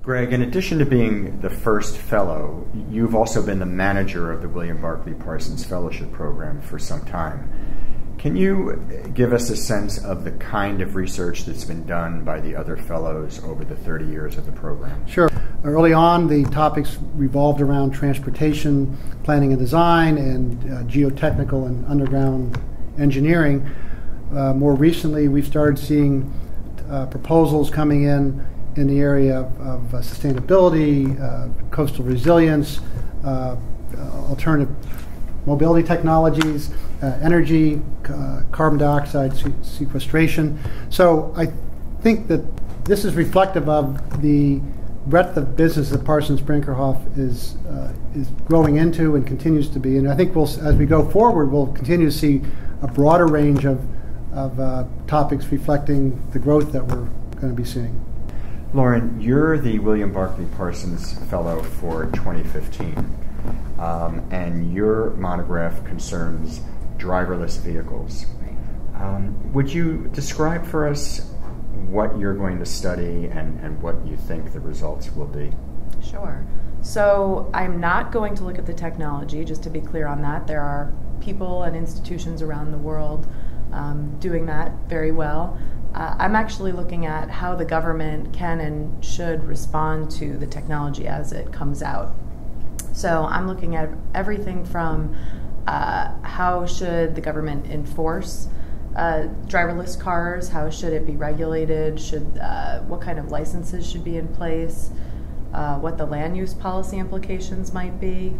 Greg, in addition to being the first fellow, you've also been the manager of the William Barclay Parsons Fellowship program for some time. Can you give us a sense of the kind of research that's been done by the other fellows over the 30 years of the program? Sure. Early on, the topics revolved around transportation, planning and design, and geotechnical and underground engineering. More recently, we've started seeing proposals coming in the area of sustainability, coastal resilience, alternative mobility technologies, energy, carbon dioxide sequestration. So I think that this is reflective of the breadth of business that Parsons Brinckerhoff is growing into and continues to be. And I think as we go forward, we'll continue to see a broader range of topics reflecting the growth that we're going to be seeing. Lauren, you're the William Barclay Parsons Fellow for 2015, and your monograph concerns driverless vehicles. Would you describe for us what you're going to study and what you think the results will be? Sure. So I'm not going to look at the technology, just to be clear on that. There are people and institutions around the world doing that very well. I'm actually looking at how the government can and should respond to the technology as it comes out. So I'm looking at everything from how should the government enforce driverless cars, how should it be regulated, what kind of licenses should be in place, what the land use policy implications might be.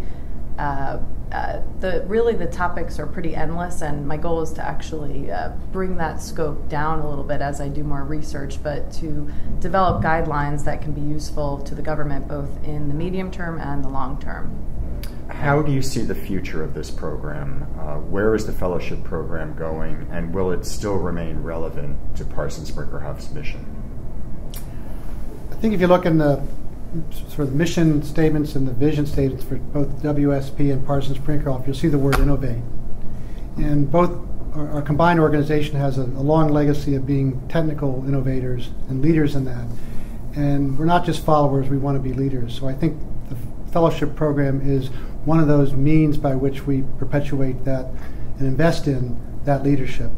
Really the topics are pretty endless, and my goal is to actually bring that scope down a little bit as I do more research, but to develop guidelines that can be useful to the government both in the medium term and the long term. How do you see the future of this program? Where is the fellowship program going, and will it still remain relevant to Parsons Brinckerhoff's mission? I think if you look in the sort of mission statements and the vision statements for both WSP and Parsons Brinckerhoff, you'll see the word innovate. And both our combined organization has a long legacy of being technical innovators and leaders in that. And we're not just followers, we want to be leaders. So I think the fellowship program is one of those means by which we perpetuate that and invest in that leadership.